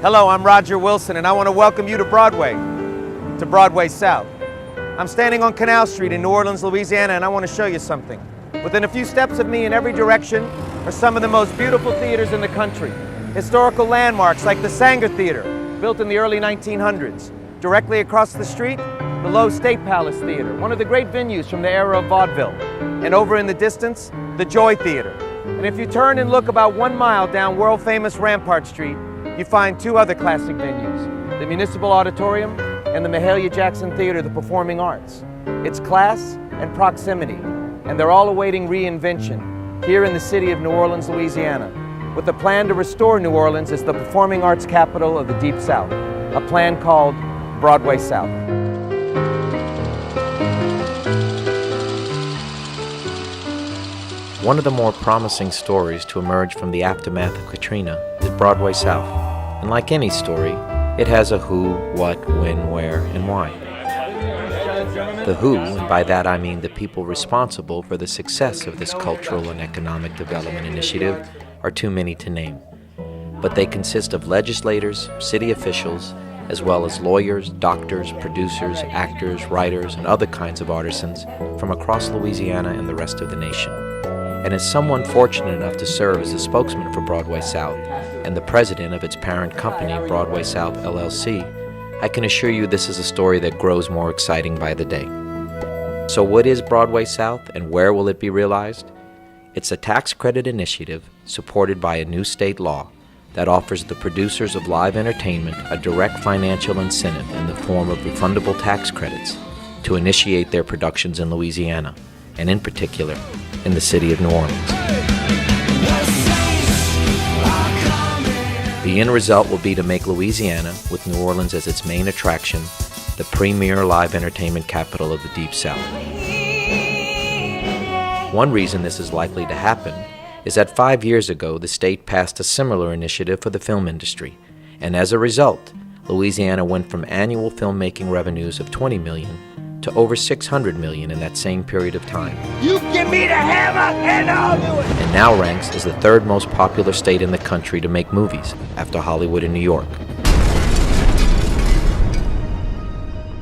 Hello, I'm Roger Wilson, and I want to welcome you to Broadway South. I'm standing on Canal Street in New Orleans, Louisiana, and I want to show you something. Within a few steps of me in every direction are some of the most beautiful theaters in the country. Historical landmarks like the Sanger Theater, built in the early 1900s. Directly across the street, the Lowe State Palace Theater, one of the great venues from the era of vaudeville. And over in the distance, the Joy Theater. And if you turn and look about 1 mile down world-famous Rampart Street, you find two other classic venues, the Municipal Auditorium and the Mahalia Jackson Theater of the Performing Arts. It's class and proximity, and they're all awaiting reinvention here in the city of New Orleans, Louisiana, with a plan to restore New Orleans as the performing arts capital of the Deep South, a plan called Broadway South. One of the more promising stories to emerge from the aftermath of Katrina is Broadway South. And like any story, it has a who, what, when, where, and why. The who, and by that I mean the people responsible for the success of this cultural and economic development initiative, are too many to name. But they consist of legislators, city officials, as well as lawyers, doctors, producers, actors, writers, and other kinds of artisans from across Louisiana and the rest of the nation. And as someone fortunate enough to serve as a spokesman for Broadway South and the president of its parent company, Broadway South LLC, I can assure you this is a story that grows more exciting by the day. So what is Broadway South and where will it be realized? It's a tax credit initiative supported by a new state law that offers the producers of live entertainment a direct financial incentive in the form of refundable tax credits to initiate their productions in Louisiana, and in particular, in the city of New Orleans. The end result will be to make Louisiana, with New Orleans as its main attraction, the premier live entertainment capital of the Deep South. One reason this is likely to happen is that 5 years ago the state passed a similar initiative for the film industry, and as a result, Louisiana went from annual filmmaking revenues of $20 million to over $600 million in that same period of time. You give me the hammer and I'll do it! And now ranks as the third most popular state in the country to make movies, after Hollywood and New York.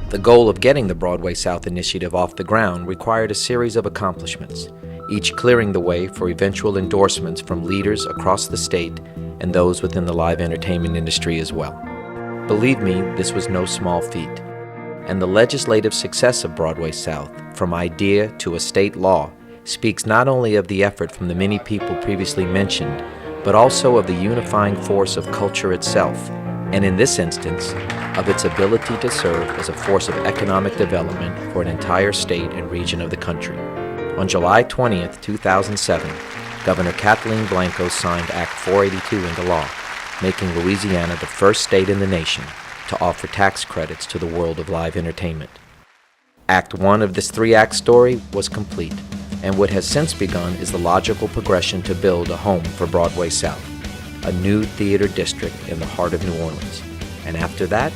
The goal of getting the Broadway South initiative off the ground required a series of accomplishments, each clearing the way for eventual endorsements from leaders across the state and those within the live entertainment industry as well. Believe me, this was no small feat. And the legislative success of Broadway South, from idea to a state law, speaks not only of the effort from the many people previously mentioned, but also of the unifying force of culture itself, and in this instance, of its ability to serve as a force of economic development for an entire state and region of the country. On July 20th, 2007, Governor Kathleen Blanco signed Act 482 into law, making Louisiana the first state in the nation to offer tax credits to the world of live entertainment. Act 1 of this 3-act story was complete, and what has since begun is the logical progression to build a home for Broadway South, a new theater district in the heart of New Orleans, and after that,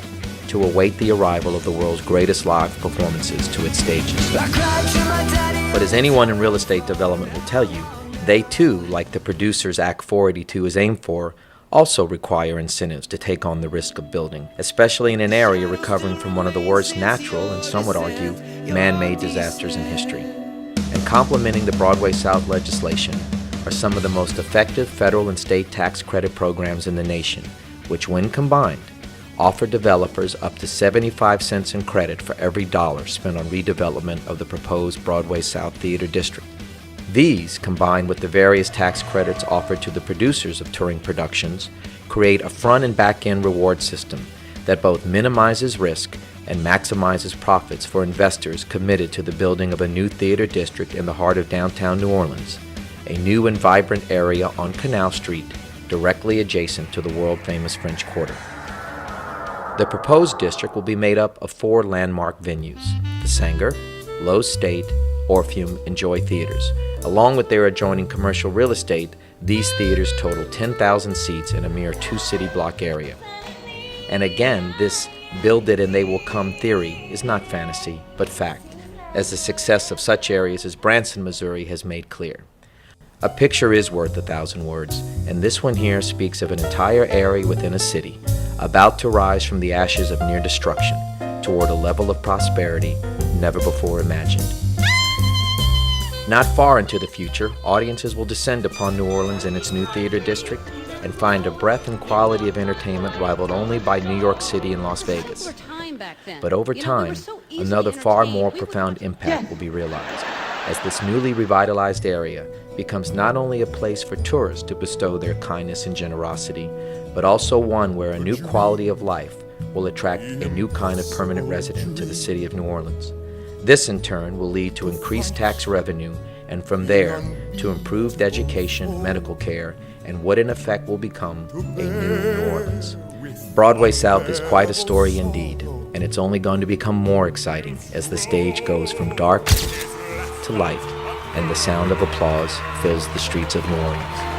to await the arrival of the world's greatest live performances to its stages. But as anyone in real estate development will tell you, they too, like the producers Act 482 is aimed for, also require incentives to take on the risk of building, especially in an area recovering from one of the worst natural, and some would argue, man-made disasters in history. And complementing the Broadway South legislation are some of the most effective federal and state tax credit programs in the nation, which when combined, offer developers up to 75 cents in credit for every dollar spent on redevelopment of the proposed Broadway South Theater District. These, combined with the various tax credits offered to the producers of touring productions, create a front and back-end reward system that both minimizes risk and maximizes profits for investors committed to the building of a new theater district in the heart of downtown New Orleans, a new and vibrant area on Canal Street directly adjacent to the world-famous French Quarter. The proposed district will be made up of 4 landmark venues: the Sanger, Lowe State, Orpheum, and Joy Theaters. Along with their adjoining commercial real estate, these theaters total 10,000 seats in a mere 2-city block area. And again, this build it and they will come theory is not fantasy, but fact, as the success of such areas as Branson, Missouri has made clear. A picture is worth 1,000 words, and this one here speaks of an entire area within a city, about to rise from the ashes of near destruction toward a level of prosperity never before imagined. Not far into the future, audiences will descend upon New Orleans and its new theater district and find a breadth and quality of entertainment rivaled only by New York City and Las Vegas. But over time, another far more profound impact will be realized, as this newly revitalized area becomes not only a place for tourists to bestow their kindness and generosity, but also one where a new quality of life will attract a new kind of permanent resident to the city of New Orleans. This in turn will lead to increased tax revenue, and from there to improved education, medical care, and what in effect will become a new New Orleans. Broadway South is quite a story indeed, and it's only going to become more exciting as the stage goes from dark to light and the sound of applause fills the streets of New Orleans.